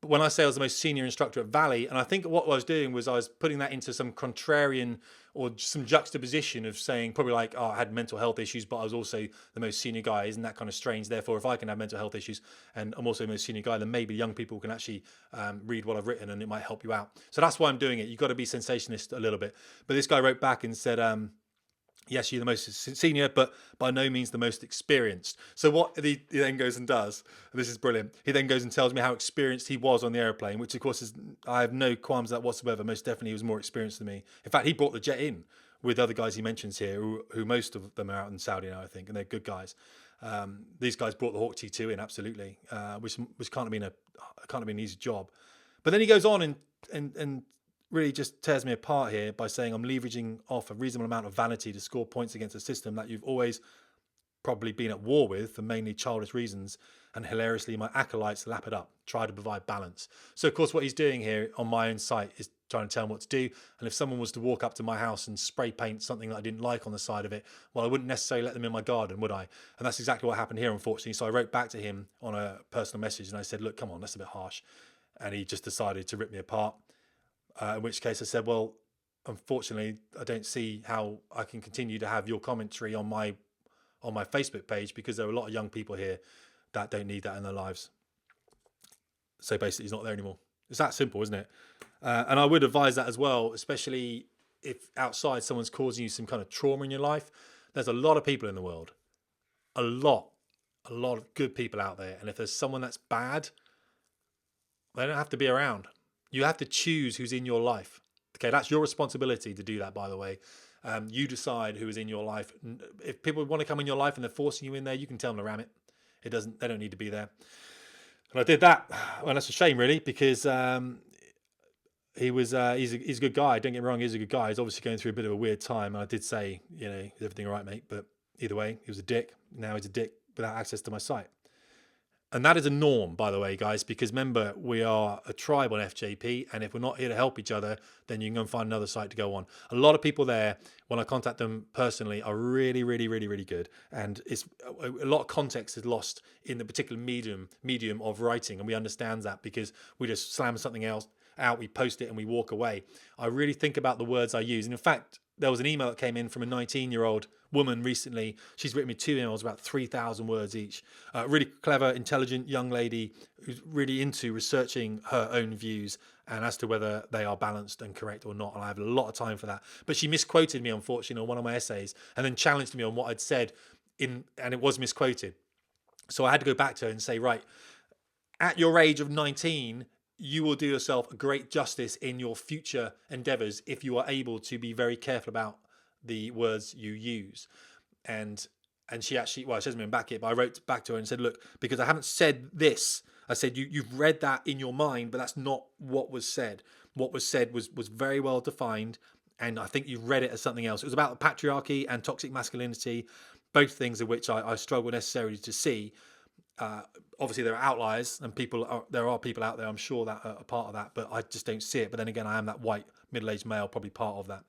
But when I say I was the most senior instructor at Valley, and I think what I was doing was I was putting that into some contrarian or some juxtaposition of saying probably like, oh, I had mental health issues, but I was also the most senior guy. Isn't that kind of strange? Therefore, if I can have mental health issues and I'm also the most senior guy, then maybe young people can actually read what I've written and it might help you out. So that's why I'm doing it. You've got to be sensationalist a little bit. But this guy wrote back and said, yes, you're the most senior, but by no means the most experienced. So what he then goes and does, and this is brilliant, he then goes and tells me how experienced he was on the airplane, which of course is, I have no qualms with that whatsoever. Most definitely he was more experienced than me. In fact, he brought the jet in with other guys he mentions here, who most of them are out in Saudi now, I think, and they're good guys. These guys brought the Hawk T2 in, absolutely, which can't have been an easy job. But then he goes on and really just tears me apart here by saying I'm leveraging off a reasonable amount of vanity to score points against a system that you've always probably been at war with for mainly childish reasons, and hilariously my acolytes lap it up, try to provide balance. So of course what he's doing here on my own site is trying to tell him what to do, and if someone was to walk up to my house and spray paint something that I didn't like on the side of it, well, I wouldn't necessarily let them in my garden, would I? And that's exactly what happened here, unfortunately. So I wrote back to him on a personal message and I said, look, come on, that's a bit harsh. And he just decided to rip me apart. In which case I said, well, unfortunately, I don't see how I can continue to have your commentary on my Facebook page, because there are a lot of young people here that don't need that in their lives. So basically, he's not there anymore. It's that simple, isn't it? And I would advise that as well, especially if outside someone's causing you some kind of trauma in your life. There's a lot of people in the world, a lot of good people out there. And if there's someone that's bad, they don't have to be around. You have to choose who's in your life. Okay, that's your responsibility to do that, by the way. You decide who is in your life. If people want to come in your life and they're forcing you in there, you can tell them to ram it. They don't need to be there. And I did that. Well, that's a shame, really, because he's a good guy. Don't get me wrong, he's a good guy. He's obviously going through a bit of a weird time. And I did say, is everything all right, mate? But either way, he was a dick. Now he's a dick without access to my site. And that is a norm, by the way, guys, because remember, we are a tribe on FJP, and if we're not here to help each other, then you can go and find another site to go on. A lot of people there, when I contact them personally, are really, really, really, really good. And it's a lot of context is lost in the particular medium of writing, and we understand that because we just slam something else out, we post it, and we walk away. I really think about the words I use. And in fact, there was an email that came in from a 19-year-old woman recently. She's written me 2 emails, about 3,000 words each. Really clever, intelligent young lady who's really into researching her own views and as to whether they are balanced and correct or not. And I have a lot of time for that. But she misquoted me, unfortunately, on one of my essays and then challenged me on what I'd said and it was misquoted. So I had to go back to her and say, right, at your age of 19, you will do yourself a great justice in your future endeavors if you are able to be very careful about the words you use. And she actually, well, she hasn't been back yet, but I wrote back to her and said, look, because I haven't said this, I said, you've read that in your mind, but that's not what was said. What was said was very well defined. And I think you've read it as something else. It was about the patriarchy and toxic masculinity, both things of which I struggle necessarily to see. Obviously there are outliers and there are people out there, I'm sure, that are part of that, but I just don't see it. But then again, I am that white middle-aged male, probably part of that,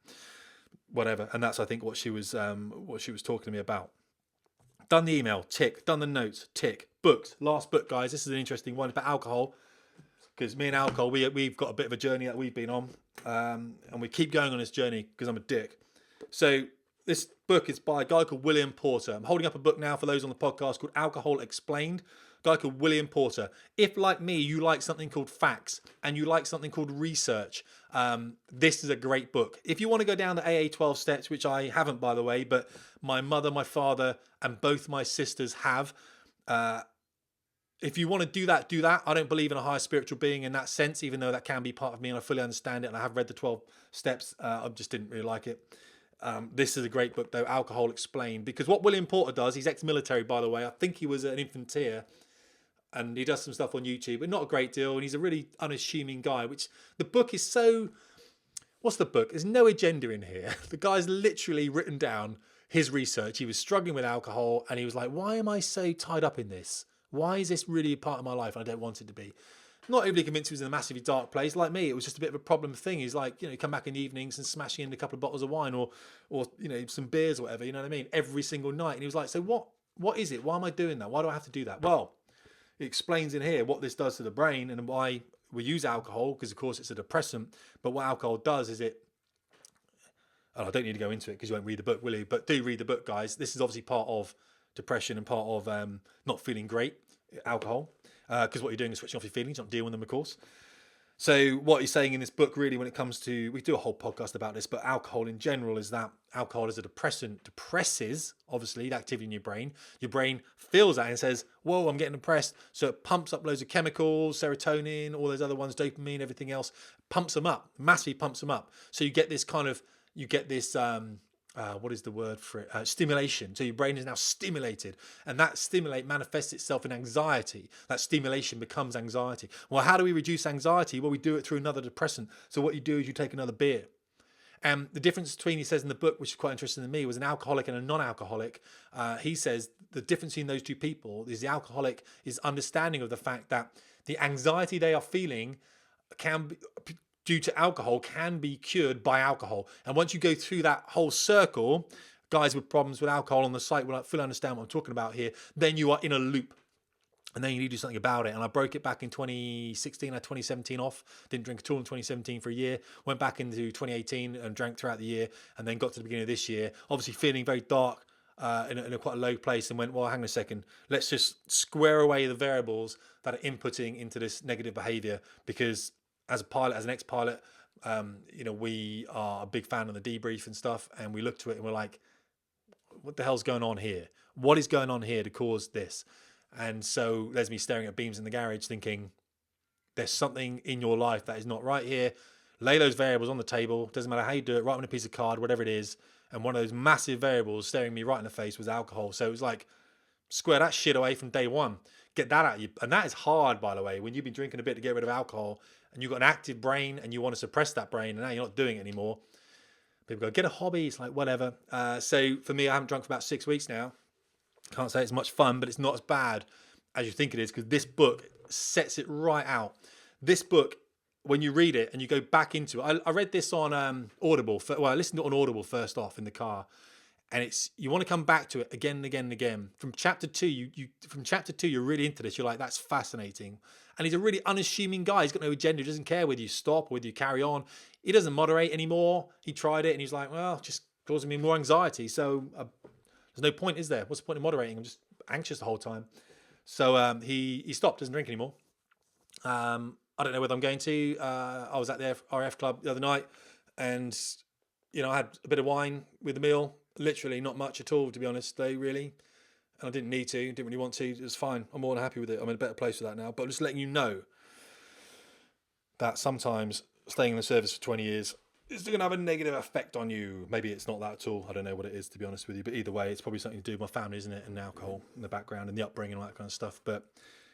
whatever. And that's, I think, what she was talking to me about. Done the email, tick. Done the notes, tick. Booked. Last book, guys. This is an interesting one. It's about alcohol, because me and alcohol, we've got a bit of a journey that we've been on, and we keep going on this journey because I'm a dick. So this book is by a guy called William Porter. I'm holding up a book now for those on the podcast called Alcohol Explained. A guy called William Porter. If, like me, you like something called facts and you like something called research, this is a great book. If you want to go down the AA 12 steps, which I haven't, by the way, but my mother, my father, and both my sisters have. If you want to do that, do that. I don't believe in a higher spiritual being in that sense, even though that can be part of me and I fully understand it. And I have read the 12 steps. I just didn't really like it. This is a great book, though, Alcohol Explained, because what William Porter does, he's ex-military, by the way. I think he was an infantier, and he does some stuff on YouTube, but not a great deal. And he's a really unassuming guy, which the book is so... What's the book? There's no agenda in here. The guy's literally written down his research. He was struggling with alcohol, and he was like, why am I so tied up in this? Why is this really a part of my life? I don't want it to be. Not overly convinced he was in a massively dark place. Like me, it was just a bit of a problem thing. He's like, come back in the evenings and smashing in a couple of bottles of wine or some beers or whatever, you know what I mean? Every single night. And he was like, so what is it? Why am I doing that? Why do I have to do that? Well, it explains in here what this does to the brain and why we use alcohol, because of course it's a depressant. But what alcohol does is I don't need to go into it because you won't read the book, will you? But do read the book, guys. This is obviously part of depression and part of not feeling great, alcohol. Because what you're doing is switching off your feelings, not dealing with them, of course. So what he's saying in this book, really, when it comes to, we do a whole podcast about this, but alcohol in general is that alcohol is a depressant, depresses, obviously, the activity in your brain. Your brain feels that and says, whoa, I'm getting depressed. So it pumps up loads of chemicals, serotonin, all those other ones, dopamine, everything else, pumps them up, massively pumps them up. So you get this what is the word for it? Stimulation. So your brain is now stimulated, and that stimulate manifests itself in anxiety. That stimulation becomes anxiety. Well, how do we reduce anxiety? Well, we do it through another depressant. So what you do is you take another beer. And the difference between, he says in the book, which is quite interesting to me, was an alcoholic and a non-alcoholic. He says the difference between those two people is the alcoholic is understanding of the fact that the anxiety they are feeling can be, due to alcohol, can be cured by alcohol. And once you go through that whole circle, guys with problems with alcohol on the site will fully understand what I'm talking about here, then you are in a loop. And then you need to do something about it. And I broke it back in 2016, I had 2017 off. Didn't drink at all in 2017 for a year. Went back into 2018 and drank throughout the year. And then got to the beginning of this year, obviously feeling very dark, in a quite a low place, and went, well, hang on a second. Let's just square away the variables that are inputting into this negative behavior, because as a pilot, as an ex-pilot, we are a big fan of the debrief and stuff, and we look to it and we're like, what the hell's going on here? What is going on here to cause this? And so there's me staring at beams in the garage thinking, there's something in your life that is not right here. Lay those variables on the table. Doesn't matter how you do it, write on a piece of card, whatever it is. And one of those massive variables staring me right in the face was alcohol. So it was like, square that shit away from day one. Get that out of you. And that is hard, by the way, when you've been drinking a bit to get rid of alcohol and you've got an active brain and you want to suppress that brain and now you're not doing it anymore. People go, get a hobby. It's like, whatever. So for me, I haven't drunk for about 6 weeks now. Can't say it's much fun, but it's not as bad as you think it is, because this book sets it right out. This book, when you read it and you go back into it, I read this on Audible. I listened to it on Audible first off in the car. And you want to come back to it again and again and again. From chapter 2, you're really into this. You're like, that's fascinating. And he's a really unassuming guy. He's got no agenda. He doesn't care whether you stop or whether you carry on. He doesn't moderate anymore. He tried it and he's like, well, just causing me more anxiety. So there's no point, is there? What's the point in moderating? I'm just anxious the whole time. So he stopped, doesn't drink anymore. I don't know whether I'm going to. I was at the RF club the other night and, I had a bit of wine with the meal. Literally not much at all, to be honest, though, really. And I didn't need to, didn't really want to. It was fine. I'm more than happy with it. I'm in a better place with that now. But I'm just letting you know that sometimes staying in the service for 20 years is going to have a negative effect on you. Maybe it's not that at all. I don't know what it is, to be honest with you. But either way, it's probably something to do with my family, isn't it? And alcohol in the background and the upbringing and all that kind of stuff. But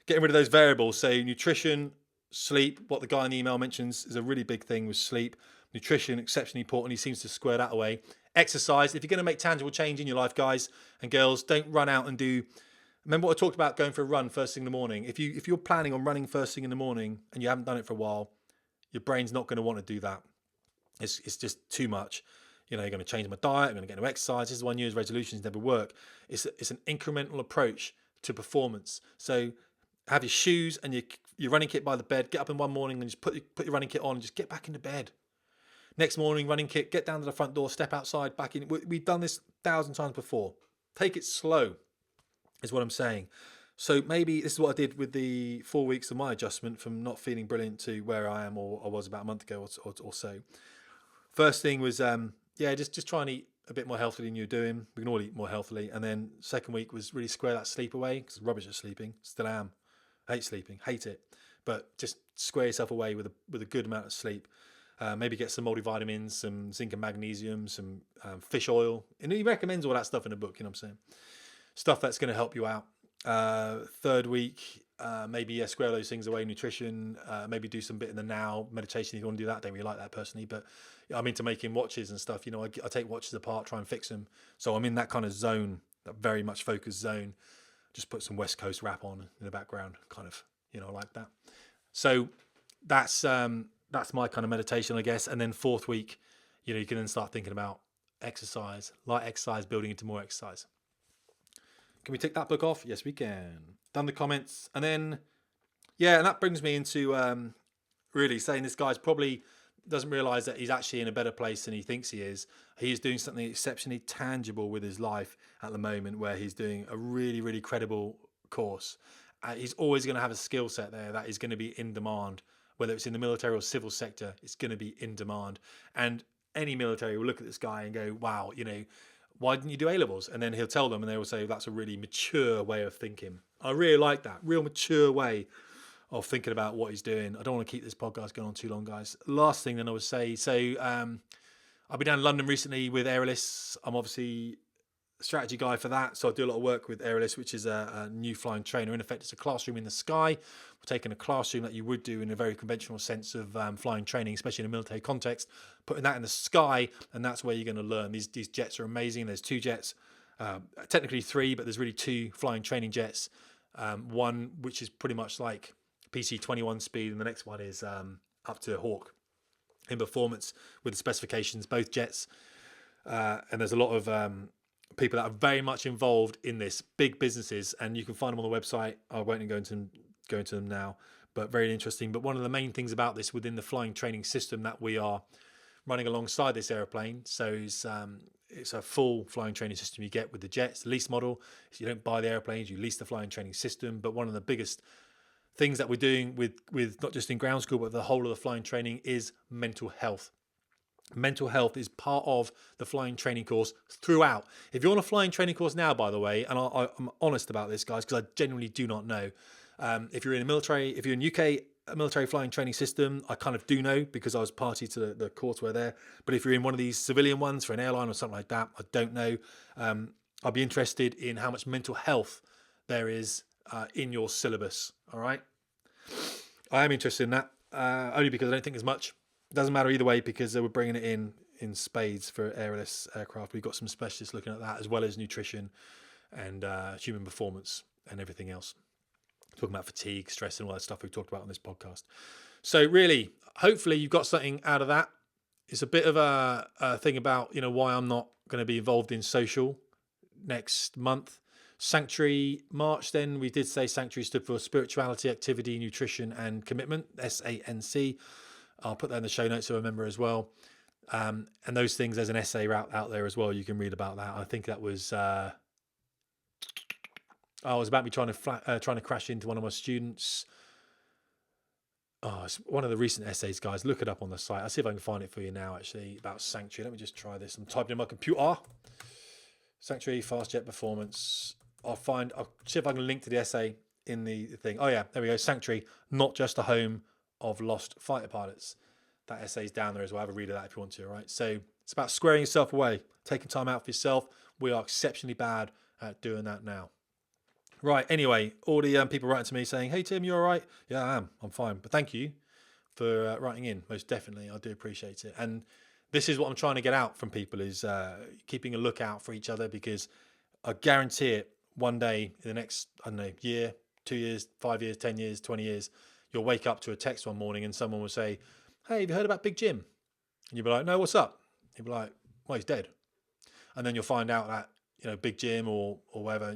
getting rid of those variables. So nutrition, sleep, what the guy in the email mentions is a really big thing with sleep. Nutrition, exceptionally important. He seems to square that away. Exercise. If you're going to make tangible change in your life, guys and girls, don't run out and do. Remember what I talked about, going for a run first thing in the morning. If you're planning on running first thing in the morning and you haven't done it for a while, your brain's not going to want to do that. It's just too much. You're going to change my diet. I'm going to get no exercise. This is why New Year's resolutions never work. It's an incremental approach to performance. So have your shoes and your running kit by the bed. Get up in one morning and just put your running kit on and just get back into bed. Next morning, running kit, get down to the front door, step outside, back in. We've done this 1,000 times before. Take it slow, is what I'm saying. So maybe this is what I did with the 4 weeks of my adjustment from not feeling brilliant to where I am or I was about a month ago or so. First thing was, just try and eat a bit more healthily than you're doing. We can all eat more healthily. And then second week was really square that sleep away, because rubbish at sleeping. Still am. Hate sleeping. Hate it. But just square yourself away with a good amount of sleep. Maybe get some multivitamins, some zinc and magnesium, some fish oil. And he recommends all that stuff in the book, you know what I'm saying? Stuff that's going to help you out. Third week, maybe square those things away, nutrition, maybe do some bit in the now, meditation if you want to do that. I don't really like that personally, but I'm into making watches and stuff. I take watches apart, try and fix them. So I'm in that kind of zone, that very much focused zone. Just put some West Coast rap on in the background, kind of, like that. So that's my kind of meditation, I guess. And then fourth week, you can then start thinking about exercise, light exercise, building into more exercise. Can we tick that book off? Yes, we can. Done the comments. And then, and that brings me into really saying this guy's probably doesn't realise that he's actually in a better place than he thinks he is. He is doing something exceptionally tangible with his life at the moment, where he's doing a really, really credible course. He's always going to have a skill set there that is going to be in demand, whether it's in the military or civil sector. It's going to be in demand. And any military will look at this guy and go, wow, why didn't you do A-levels? And then he'll tell them and they will say, that's a really mature way of thinking. I really like that. Real mature way of thinking about what he's doing. I don't want to keep this podcast going on too long, guys. Last thing then I would say, I've been down in London recently with Aerialist. I'm obviously a strategy guy for that. So I do a lot of work with Aerialist, which is a new flying trainer. In effect, it's a classroom in the sky. We're taking a classroom that you would do in a very conventional sense of flying training, especially in a military context, putting that in the sky, and that's where you're going to learn. These jets are amazing. There's 2 jets, technically 3, but there's really 2 flying training jets. One which is pretty much like PC-21 speed, and the next one is up to Hawk in performance with the specifications, both jets. And there's a lot of people that are very much involved in this, big businesses, and you can find them on the website. I won't go into them now, but very interesting. But one of the main things about this within the flying training system that we are running alongside this aeroplane, so it's a full flying training system you get with the jets, the lease model. So you don't buy the airplanes, you lease the flying training system. But one of the biggest things that we're doing with not just in ground school, but the whole of the flying training is mental health. Mental health is part of the flying training course throughout. If you're on a flying training course now, by the way, and I'm honest about this, guys, because I genuinely do not know. If you're in a military, if you're in UK military flying training system, I kind of do know because I was party to the course where there. But if you're in one of these civilian ones for an airline or something like that, I don't know. I'd be interested in how much mental health there is in your syllabus. All right. I am interested in that only because I don't think there's much. It doesn't matter either way because they were bringing it in spades for airless aircraft. We've got some specialists looking at that as well as nutrition and human performance and everything else. Talking about fatigue, stress and all that stuff we've talked about on this podcast. So really, hopefully you've got something out of that. It's a bit of a thing about, why I'm not going to be involved in social next month. Sanctuary March, then we did say Sanctuary stood for spirituality, activity, nutrition and commitment, SANC. I'll put that in the show notes so I remember as well. And those things, there's an essay out there as well. You can read about that. I think that was it was about me trying to crash into one of my students. Oh, it's one of the recent essays, guys. Look it up on the site. I'll see if I can find it for you now, actually, about Sanctuary. Let me just try this. I'm typing in my computer. Sanctuary, fast jet performance. I'll see if I can link to the essay in the thing. Oh, yeah, there we go. Sanctuary, not just a home of lost fighter pilots. That essay's down there as well. Have a read of that if you want to, all right? So it's about squaring yourself away, taking time out for yourself. We are exceptionally bad at doing that now. Right, anyway, all the people writing to me saying, hey, Tim, you all right? Yeah, I am. I'm fine. But thank you for writing in. Most definitely. I do appreciate it. And this is what I'm trying to get out from people is keeping a lookout for each other because I guarantee it, one day in the next, year, 2 years, 5 years, 10 years, 20 years, you'll wake up to a text one morning and someone will say, hey, have you heard about Big Jim? And you'll be like, no, what's up? You'll be like, well, he's dead. And then you'll find out that, Big Jim or whatever,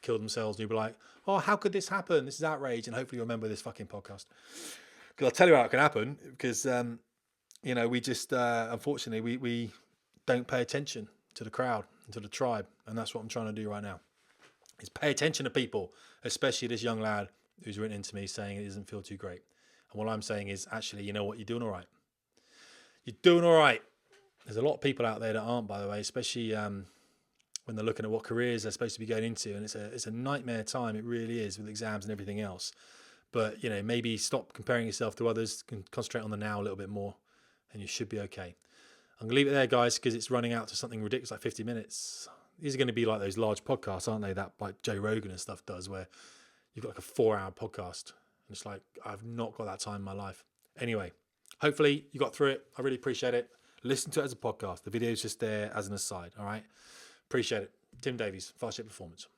killed themselves. And you'll be like, oh, how could this happen? This is outrage. And hopefully you remember this fucking podcast. Because I'll tell you how it can happen. Because, we just, unfortunately, we don't pay attention to the crowd and to the tribe. And that's what I'm trying to do right now. Is pay attention to people, especially this young lad who's written into me saying it doesn't feel too great. And what I'm saying is, actually, you know what? You're doing all right. You're doing all right. There's a lot of people out there that aren't, by the way, especially when they're looking at what careers they're supposed to be going into. And it's a nightmare time. It really is with exams and everything else. But, maybe stop comparing yourself to others, concentrate on the now a little bit more, and you should be okay. I'm going to leave it there, guys, because it's running out to something ridiculous like 50 minutes. These are going to be like those large podcasts, aren't they? That like Joe Rogan and stuff does where you've got like a 4-hour podcast. And it's like, I've not got that time in my life. Anyway, hopefully you got through it. I really appreciate it. Listen to it as a podcast. The video is just there as an aside. All right. Appreciate it. Tim Davies, Fast Jet Performance.